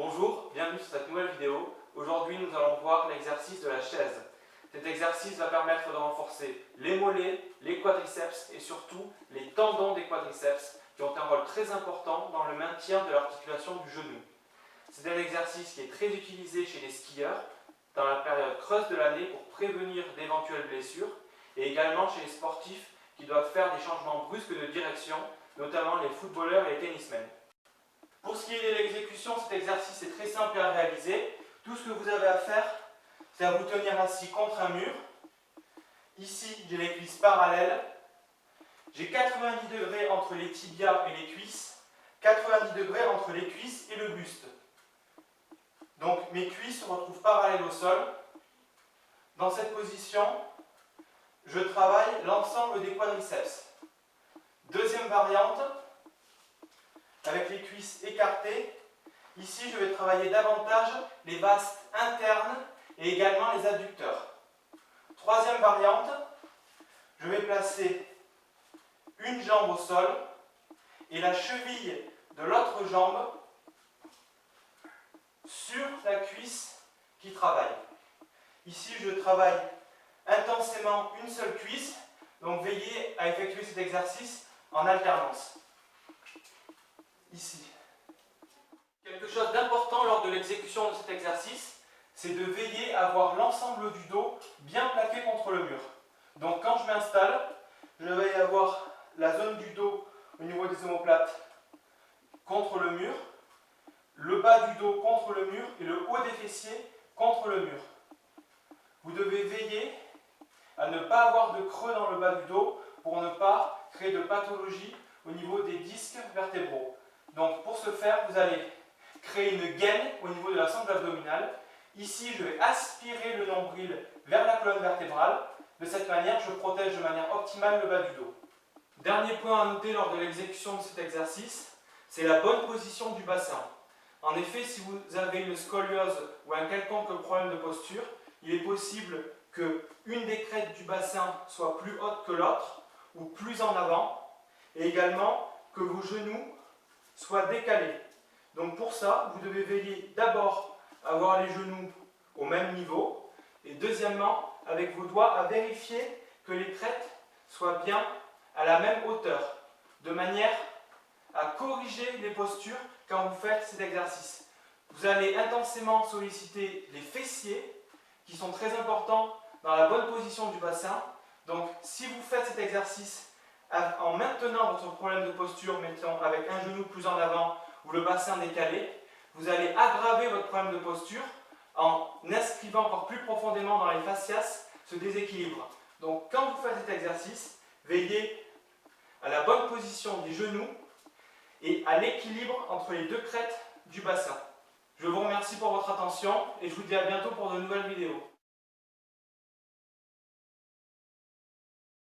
Bonjour, bienvenue sur cette nouvelle vidéo. Aujourd'hui, nous allons voir l'exercice de la chaise. Cet exercice va permettre de renforcer les mollets, les quadriceps et surtout les tendons des quadriceps qui ont un rôle très important dans le maintien de l'articulation du genou. C'est un exercice qui est très utilisé chez les skieurs dans la période creuse de l'année pour prévenir d'éventuelles blessures et également chez les sportifs qui doivent faire des changements brusques de direction, notamment les footballeurs et les tennismen. Pour ce qui est de l'exécution, cet exercice est très simple à réaliser. Tout ce que vous avez à faire, c'est à vous tenir assis contre un mur. Ici, j'ai les cuisses parallèles. J'ai 90 degrés entre les tibias et les cuisses, 90 degrés entre les cuisses et le buste. Donc mes cuisses se retrouvent parallèles au sol. Dans cette position, je travaille l'ensemble des quadriceps. Deuxième variante, avec les cuisses écartées. Ici, je vais travailler davantage les vastes internes et également les adducteurs. Troisième variante, je vais placer une jambe au sol et la cheville de l'autre jambe sur la cuisse qui travaille. Ici, je travaille intensément une seule cuisse, donc veillez à effectuer cet exercice en alternance. Ici. Quelque chose d'important lors de l'exécution de cet exercice, c'est de veiller à avoir l'ensemble du dos bien plaqué contre le mur. Donc quand je m'installe, je vais avoir la zone du dos au niveau des omoplates contre le mur, le bas du dos contre le mur et le haut des fessiers contre le mur. Vous devez veiller à ne pas avoir de creux dans le bas du dos pour ne pas créer de pathologie au niveau des disques vertébraux. Donc pour ce faire, vous allez créer une gaine au niveau de la sangle abdominale. Ici, je vais aspirer le nombril vers la colonne vertébrale. De cette manière, je protège de manière optimale le bas du dos. Dernier point à noter lors de l'exécution de cet exercice, c'est la bonne position du bassin. En effet, si vous avez une scoliose ou un quelconque problème de posture, il est possible qu'une des crêtes du bassin soit plus haute que l'autre ou plus en avant, et également que vos genoux soient décalés. Donc pour ça, vous devez veiller d'abord à avoir les genoux au même niveau et deuxièmement, avec vos doigts, à vérifier que les crêtes soient bien à la même hauteur, de manière à corriger les postures quand vous faites cet exercice. Vous allez intensément solliciter les fessiers qui sont très importants dans la bonne position du bassin. Donc si vous faites cet exercice en maintenant votre problème de posture, mettons avec un genou plus en avant ou le bassin décalé, vous allez aggraver votre problème de posture en inscrivant encore plus profondément dans les fascias ce déséquilibre. Donc quand vous faites cet exercice, veillez à la bonne position des genoux et à l'équilibre entre les deux crêtes du bassin. Je vous remercie pour votre attention et je vous dis à bientôt pour de nouvelles vidéos.